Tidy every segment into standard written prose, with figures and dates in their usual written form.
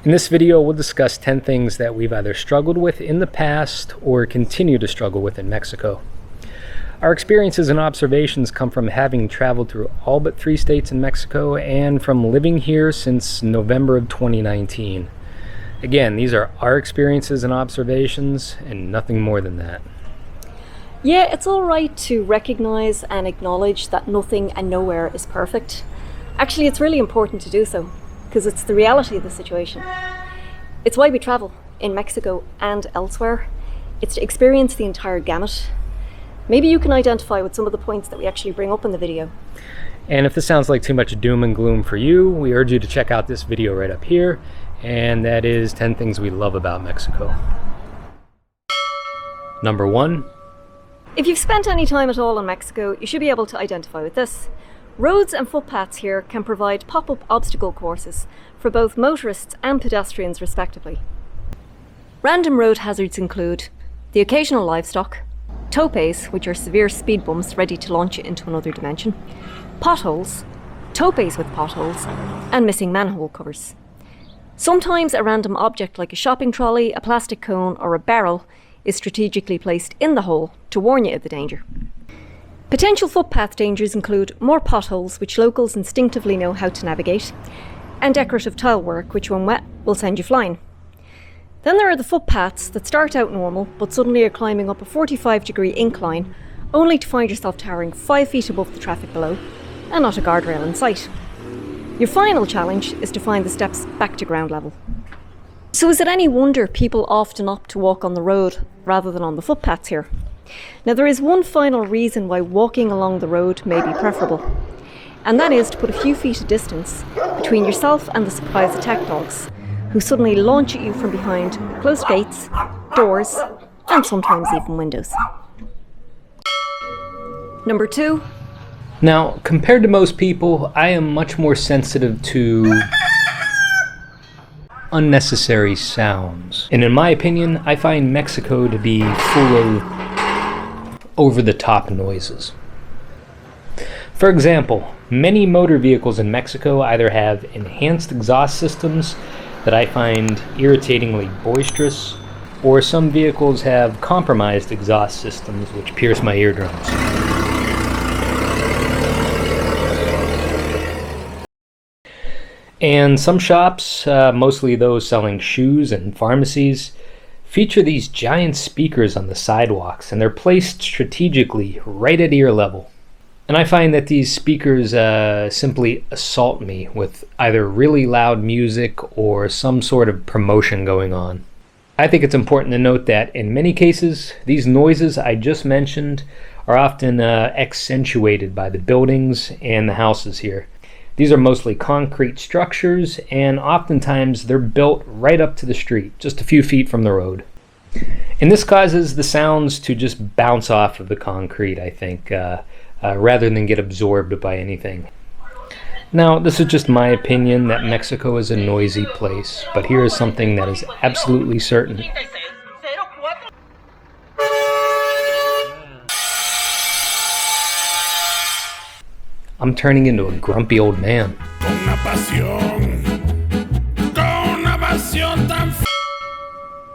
In this video, we'll discuss 10 things that we've either struggled with in the past or continue to struggle with in Mexico. Our experiences and observations come from having traveled through all but 3 states in Mexico and from living here since November of 2019. Again, these are our experiences and observations and nothing more than that. Yeah, it's all right to recognize and acknowledge that nothing and nowhere is perfect. Actually, it's really important to do so, because it's the reality of the situation. It's why we travel in Mexico and elsewhere. It's to experience the entire gamut. Maybe you can identify with some of the points that we actually bring up in the video. And if this sounds like too much doom and gloom for you, we urge you to check out this video right up here, and that is 10 things we love about Mexico. Number 1. If you've spent any time at all in Mexico, you should be able to identify with this. Roads and footpaths here can provide pop-up obstacle courses for both motorists and pedestrians respectively. Random road hazards include the occasional livestock, topes, which are severe speed bumps ready to launch you into another dimension, potholes, topes with potholes, and missing manhole covers. Sometimes a random object like a shopping trolley, a plastic cone, or a barrel is strategically placed in the hole to warn you of the danger. Potential footpath dangers include more potholes, which locals instinctively know how to navigate, and decorative tile work, which when wet will send you flying. Then there are the footpaths that start out normal, but suddenly are climbing up a 45-degree incline, only to find yourself towering 5 feet above the traffic below, and not a guardrail in sight. Your final challenge is to find the steps back to ground level. So is it any wonder people often opt to walk on the road rather than on the footpaths here? Now there is one final reason why walking along the road may be preferable, and that is to put a few feet of distance between yourself and the surprise attack dogs, who suddenly launch at you from behind closed gates, doors, and sometimes even windows. Number 2. Now, compared to most people, I am much more sensitive to unnecessary sounds. And in my opinion, I find Mexico to be full of over-the-top noises. For example, many motor vehicles in Mexico either have enhanced exhaust systems that I find irritatingly boisterous, or some vehicles have compromised exhaust systems which pierce my eardrums. And some shops, mostly those selling shoes and pharmacies, feature these giant speakers on the sidewalks, and they're placed strategically right at ear level. And I find that these speakers simply assault me with either really loud music or some sort of promotion going on. I think it's important to note that in many cases, these noises I just mentioned are often accentuated by the buildings and the houses here. These are mostly concrete structures, and oftentimes they're built right up to the street, just a few feet from the road. And this causes the sounds to just bounce off of the concrete, I think, rather than get absorbed by anything. Now, this is just my opinion that Mexico is a noisy place, but here is something that is absolutely certain. I'm turning into a grumpy old man.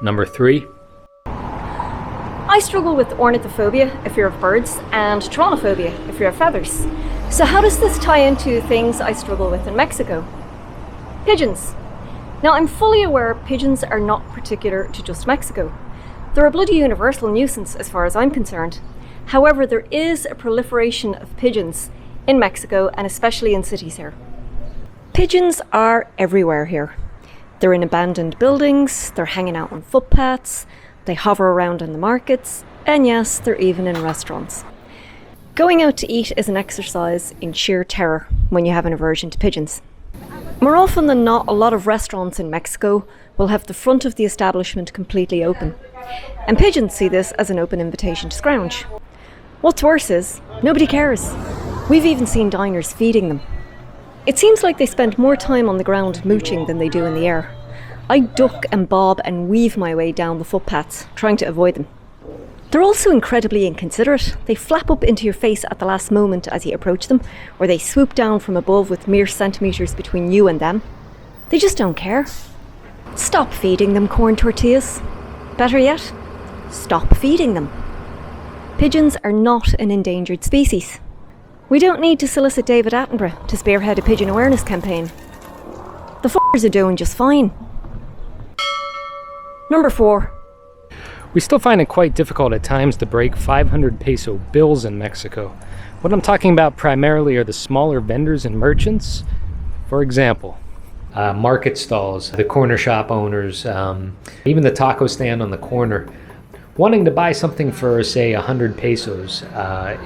Number 3. I struggle with ornithophobia, a fear of birds, and toronophobia, a fear of feathers. So how does this tie into things I struggle with in Mexico? Pigeons. Now I'm fully aware pigeons are not particular to just Mexico. They're a bloody universal nuisance as far as I'm concerned. However, there is a proliferation of pigeons in Mexico, and especially in cities here. Pigeons are everywhere here. They're in abandoned buildings, they're hanging out on footpaths, they hover around in the markets, and yes, they're even in restaurants. Going out to eat is an exercise in sheer terror when you have an aversion to pigeons. More often than not, a lot of restaurants in Mexico will have the front of the establishment completely open, and pigeons see this as an open invitation to scrounge. What's worse is, nobody cares. We've even seen diners feeding them. It seems like they spend more time on the ground mooching than they do in the air. I duck and bob and weave my way down the footpaths, trying to avoid them. They're also incredibly inconsiderate. They flap up into your face at the last moment as you approach them, or they swoop down from above with mere centimetres between you and them. They just don't care. Stop feeding them corn tortillas. Better yet, stop feeding them. Pigeons are not an endangered species. We don't need to solicit David Attenborough to spearhead a pigeon awareness campaign. The f***ers are doing just fine. Number 4. We still find it quite difficult at times to break 500 peso bills in Mexico. What I'm talking about primarily are the smaller vendors and merchants. For example, market stalls, the corner shop owners, even the taco stand on the corner. Wanting to buy something for, say, 100 pesos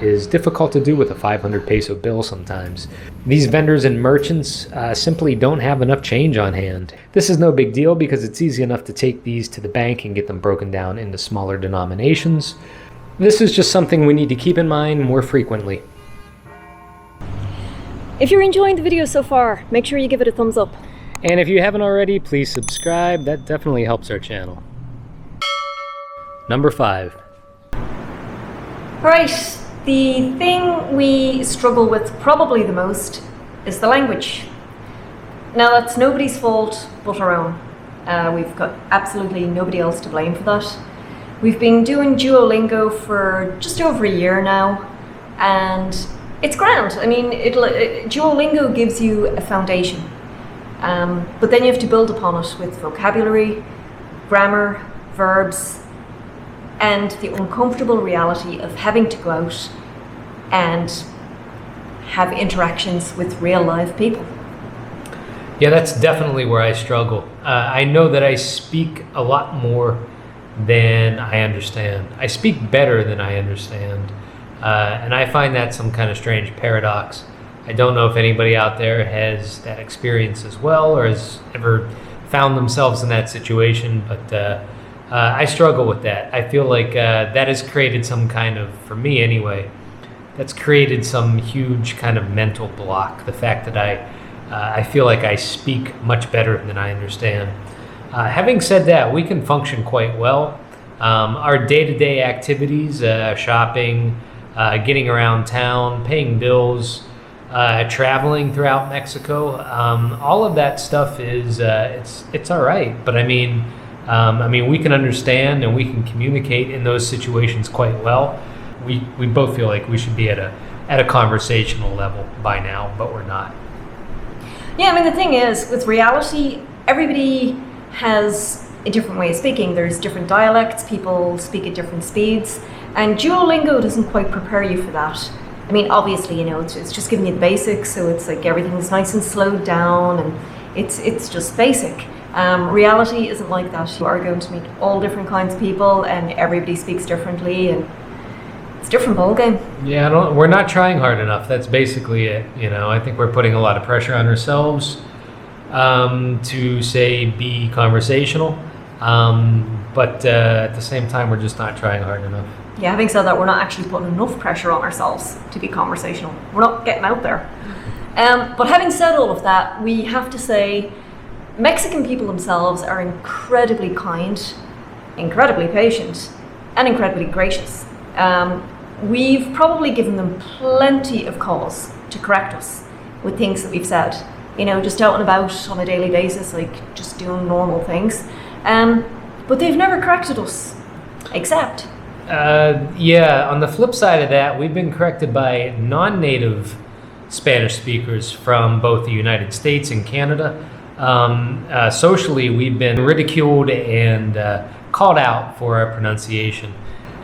is difficult to do with a 500 peso bill sometimes. These vendors and merchants simply don't have enough change on hand. This is no big deal because it's easy enough to take these to the bank and get them broken down into smaller denominations. This is just something we need to keep in mind more frequently. If you're enjoying the video so far, make sure you give it a thumbs up. And if you haven't already, please subscribe. That definitely helps our channel. Number 5. Right, the thing we struggle with probably the most is the language. Now that's nobody's fault but our own. We've got absolutely nobody else to blame for that. We've been doing Duolingo for just over a year now, and it's grand. I mean, Duolingo gives you a foundation, but then you have to build upon it with vocabulary, grammar, verbs, and the uncomfortable reality of having to go out and have interactions with real live people. Yeah, that's definitely where I struggle. I know that I speak a lot more than I understand. I speak better than I understand. And I find that some kind of strange paradox. I don't know if anybody out there has that experience as well or has ever found themselves in that situation, but I struggle with that. I feel like that has created some kind of, for me anyway, that's created some huge kind of mental block. The fact that I feel like I speak much better than I understand. Having said that, we can function quite well. Our day-to-day activities, shopping, getting around town, paying bills, traveling throughout Mexico, all of that stuff is it's all right. But I mean, we can understand and we can communicate in those situations quite well. We both feel like we should be at a conversational level by now, but we're not. Yeah, I mean, the thing is, with reality, everybody has a different way of speaking. There's different dialects, people speak at different speeds, and Duolingo doesn't quite prepare you for that. I mean, obviously, it's just giving you the basics, so it's like everything's nice and slowed down, and it's just basic. Reality isn't like that. You are going to meet all different kinds of people, and everybody speaks differently, and it's a different ballgame. Yeah, we're not trying hard enough. That's basically it. I think we're putting a lot of pressure on ourselves to, say, be conversational, but at the same time, we're just not trying hard enough. Yeah, having said that, we're not actually putting enough pressure on ourselves to be conversational. We're not getting out there. But having said all of that, we have to say Mexican people themselves are incredibly kind, incredibly patient, and incredibly gracious. We've probably given them plenty of cause to correct us with things that we've said. Just out and about on a daily basis, like just doing normal things. But they've never corrected us, except... on the flip side of that, we've been corrected by non-native Spanish speakers from both the United States and Canada. Socially, we've been ridiculed and called out for our pronunciation.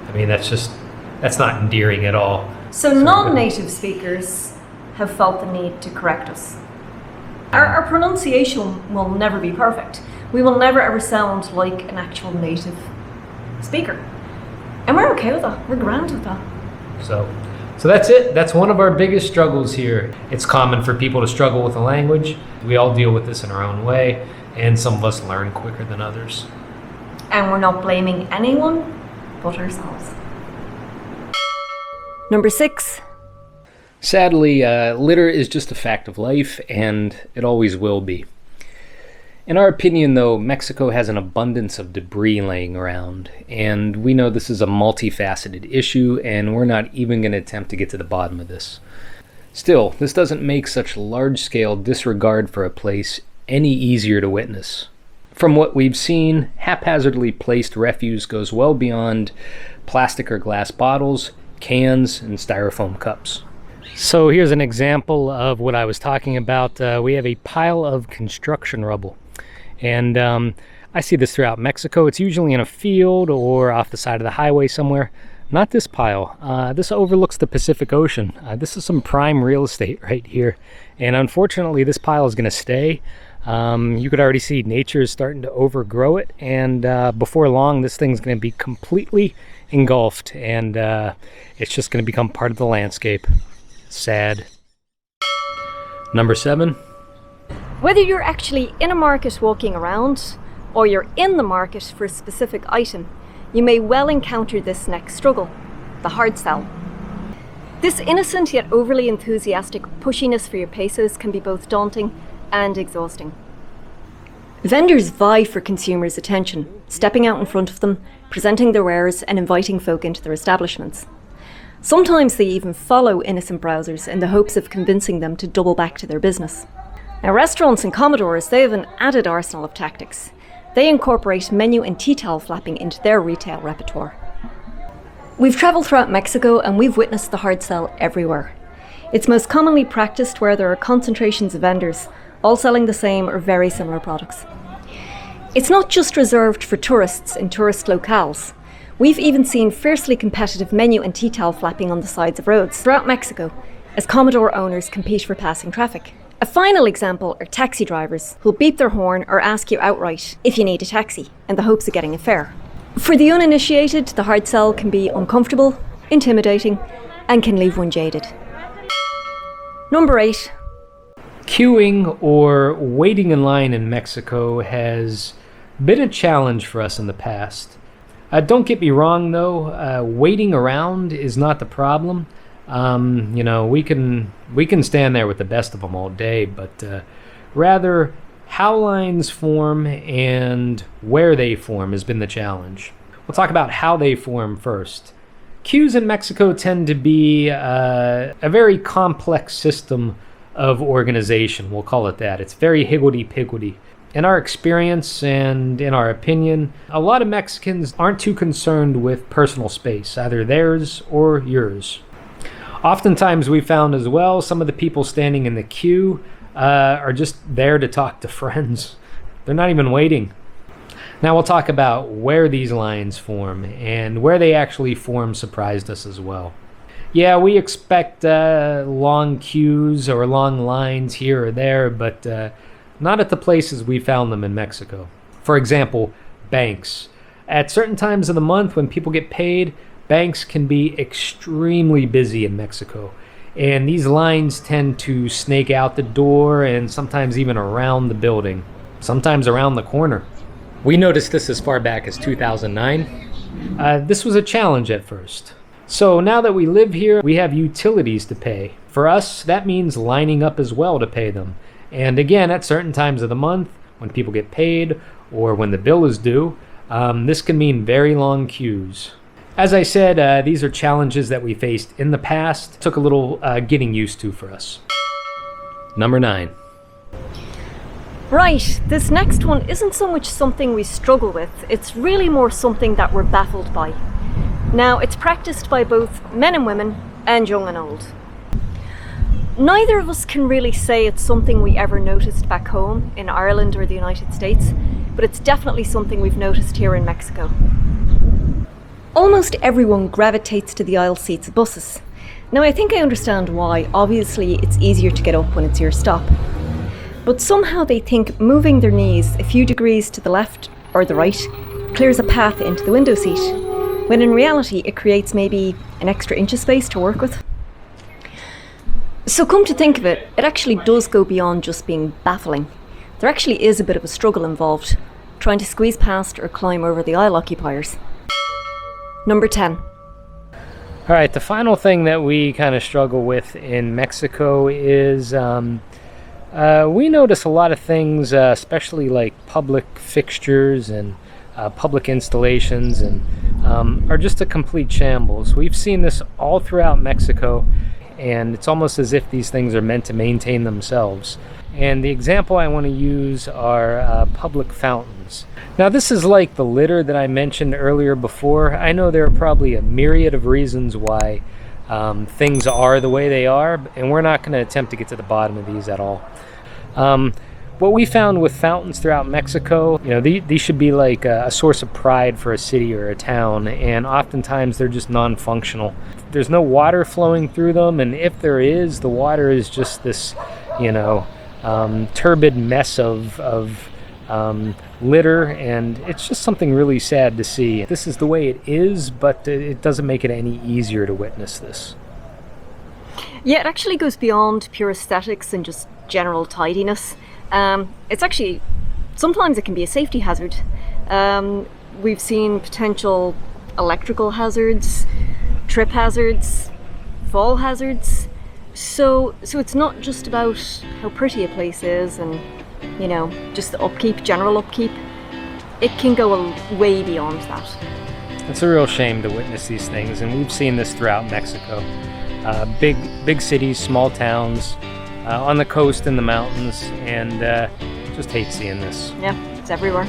I mean, that's not endearing at all. So non-native speakers have felt the need to correct us. Our pronunciation will never be perfect. We will never ever sound like an actual native speaker. And we're okay with that. We're grand with that. So that's it. That's one of our biggest struggles here. It's common for people to struggle with a language. We all deal with this in our own way, and some of us learn quicker than others. And we're not blaming anyone but ourselves. Number 6. Sadly, litter is just a fact of life, and it always will be. In our opinion, though, Mexico has an abundance of debris laying around, and we know this is a multifaceted issue, and we're not even going to attempt to get to the bottom of this. Still, this doesn't make such large-scale disregard for a place any easier to witness. From what we've seen, haphazardly placed refuse goes well beyond plastic or glass bottles, cans, and styrofoam cups. So here's an example of what I was talking about. We have a pile of construction rubble. And I see this throughout Mexico. It's usually in a field or off the side of the highway somewhere. Not this pile. This overlooks the Pacific Ocean. This is some prime real estate right here. And unfortunately, this pile is going to stay. You could already see nature is starting to overgrow it. And before long, this thing's going to be completely engulfed. And it's just going to become part of the landscape. Sad. Number 7. Whether you're actually in a market walking around, or you're in the market for a specific item, you may well encounter this next struggle, the hard sell. This innocent yet overly enthusiastic pushiness for your pesos can be both daunting and exhausting. Vendors vie for consumers' attention, stepping out in front of them, presenting their wares and inviting folk into their establishments. Sometimes they even follow innocent browsers in the hopes of convincing them to double back to their business. Now, restaurants and Commodores, they have an added arsenal of tactics. They incorporate menu and tea towel flapping into their retail repertoire. We've travelled throughout Mexico and we've witnessed the hard sell everywhere. It's most commonly practiced where there are concentrations of vendors, all selling the same or very similar products. It's not just reserved for tourists in tourist locales. We've even seen fiercely competitive menu and tea towel flapping on the sides of roads throughout Mexico as Commodore owners compete for passing traffic. A final example are taxi drivers who'll beep their horn or ask you outright if you need a taxi in the hopes of getting a fare. For the uninitiated, the hard sell can be uncomfortable, intimidating, and can leave one jaded. Number 8. Queuing or waiting in line in Mexico has been a challenge for us in the past. Don't get me wrong though, waiting around is not the problem. We can stand there with the best of them all day, but rather how lines form and where they form has been the challenge. We'll talk about how they form first. Queues in Mexico tend to be a very complex system of organization, we'll call it that. It's very higgledy-piggledy. In our experience and in our opinion, a lot of Mexicans aren't too concerned with personal space, either theirs or yours. Oftentimes we found as well, some of the people standing in the queue are just there to talk to friends. They're not even waiting. Now we'll talk about where these lines form, and where they actually form surprised us as well. Yeah, we expect long queues or long lines here or there, but not at the places we found them in Mexico. For example, banks. At certain times of the month when people get paid, banks can be extremely busy in Mexico. And these lines tend to snake out the door and sometimes even around the building, sometimes around the corner. We noticed this as far back as 2009. This was a challenge at first. So now that we live here, we have utilities to pay. For us, that means lining up as well to pay them. And again, at certain times of the month, when people get paid or when the bill is due, this can mean very long queues. As I said, these are challenges that we faced in the past. It took a little getting used to for us. Number 9. Right, this next one isn't so much something we struggle with, it's really more something that we're baffled by. Now, it's practiced by both men and women, and young and old. Neither of us can really say it's something we ever noticed back home in Ireland or the United States, but it's definitely something we've noticed here in Mexico. Almost everyone gravitates to the aisle seats of buses. Now, I think I understand why. Obviously, it's easier to get up when it's your stop. But somehow they think moving their knees a few degrees to the left or the right clears a path into the window seat, when in reality it creates maybe an extra inch of space to work with. So come to think of it, it actually does go beyond just being baffling. There actually is a bit of a struggle involved, trying to squeeze past or climb over the aisle occupiers. Number 10. All right, the final thing that we kind of struggle with in Mexico is we notice a lot of things, especially like public fixtures and public installations, and are just a complete shambles. We've seen this all throughout Mexico, and it's almost as if these things are meant to maintain themselves. And the example I want to use are public fountains. Now, this is like the litter that I mentioned earlier before. I know there are probably a myriad of reasons why things are the way they are, and we're not going to attempt to get to the bottom of these at all. What we found with fountains throughout Mexico, these should be like a source of pride for a city or a town, and oftentimes they're just non-functional. There's no water flowing through them, and if there is, the water is just this, turbid mess of litter, and it's just something really sad to see. This is the way it is, but it doesn't make it any easier to witness this. Yeah, it actually goes beyond pure aesthetics and just general tidiness. It's actually, sometimes it can be a safety hazard. We've seen potential electrical hazards, trip hazards, fall hazards. So it's not just about how pretty a place is and, just the upkeep, general upkeep. It can go way beyond that. It's a real shame to witness these things, and we've seen this throughout Mexico. Big cities, small towns, on the coast, in the mountains, and just hate seeing this. Yeah, it's everywhere.